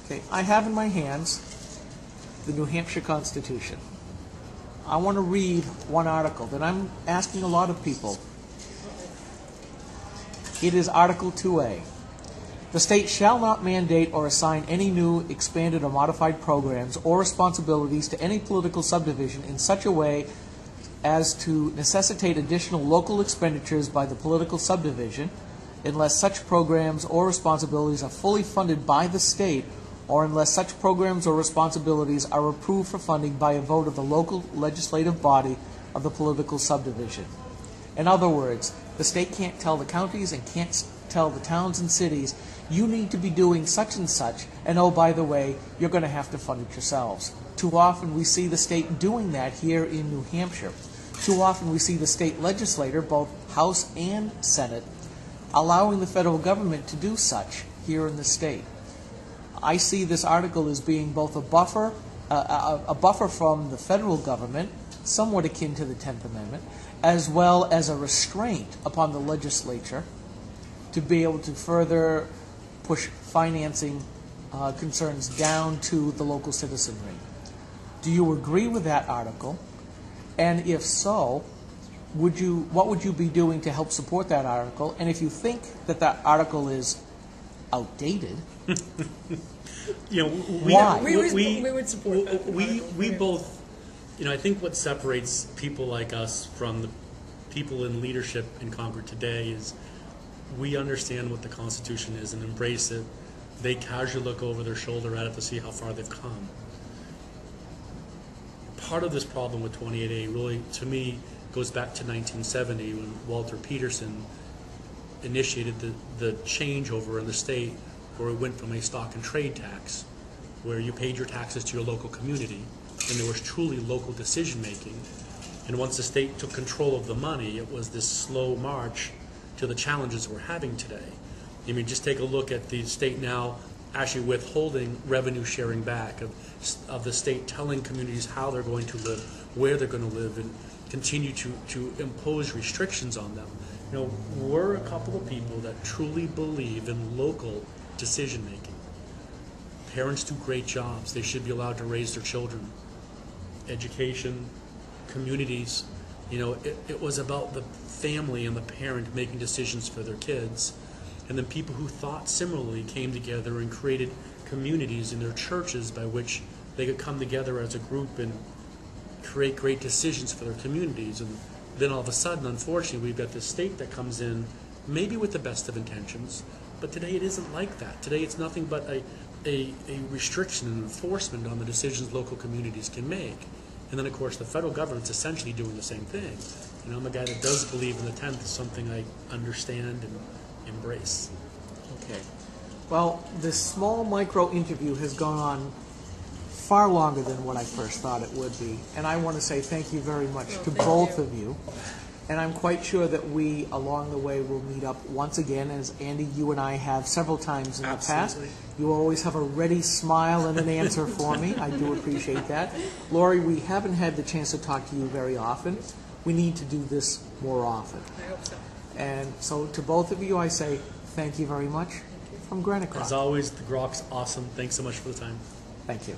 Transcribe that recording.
Okay, I have in my hands the New Hampshire Constitution. I want to read one article that I'm asking a lot of people. It is Article 2A. The state shall not mandate or assign any new, expanded, or modified programs or responsibilities to any political subdivision in such a way as to necessitate additional local expenditures by the political subdivision, unless such programs or responsibilities are fully funded by the state, or unless such programs or responsibilities are approved for funding by a vote of the local legislative body of the political subdivision. In other words, the state can't tell the counties and can't tell the towns and cities, you need to be doing such and such, and oh, by the way, you're going to have to fund it yourselves. Too often we see the state doing that here in New Hampshire. Too often we see the state legislator, both House and Senate, allowing the federal government to do such here in the state. I see this article as being both a buffer from the federal government, somewhat akin to the 10th Amendment, as well as a restraint upon the legislature to be able to further push financing concerns down to the local citizenry. Do you agree with that article? And if so, what would you be doing to help support that article? And if you think that that article is outdated, why? We would support that. We both, I think what separates people like us from the people in leadership in Concord today is we understand what the Constitution is and embrace it. They casually look over their shoulder at it to see how far they've come. Part of this problem with 28A really, to me, goes back to 1970 when Walter Peterson initiated the changeover in the state where it went from a stock and trade tax, where you paid your taxes to your local community, and there was truly local decision making. And once the state took control of the money, it was this slow march to the challenges we're having today. I mean, just take a look at the state now actually withholding revenue sharing back of the state telling communities how they're going to live, where they're going to live, and continue to impose restrictions on them. We're a couple of people that truly believe in local decision making. Parents do great jobs. They should be allowed to raise their children. Education, communities, it was about the family and the parent making decisions for their kids. And then people who thought similarly came together and created communities in their churches by which they could come together as a group and create great decisions for their communities. And then all of a sudden, unfortunately, we've got this state that comes in maybe with the best of intentions, but today it isn't like that. Today it's nothing but a restriction and enforcement on the decisions local communities can make. And then, of course, the federal government's essentially doing the same thing. I'm a guy that does believe in the 10th is something I understand and embrace. Okay. Well, this small micro interview has gone on far longer than what I first thought it would be. And I want to say thank you very much to both of you. And I'm quite sure that we, along the way, will meet up once again, as Andy, you and I have several times in the past. You always have a ready smile and an answer for me. I do appreciate that. Laurie, we haven't had the chance to talk to you very often. We need to do this more often. I hope so. And so to both of you, I say thank you very much from GraniteGrok. As always, the Grok's awesome. Thanks so much for the time. Thank you.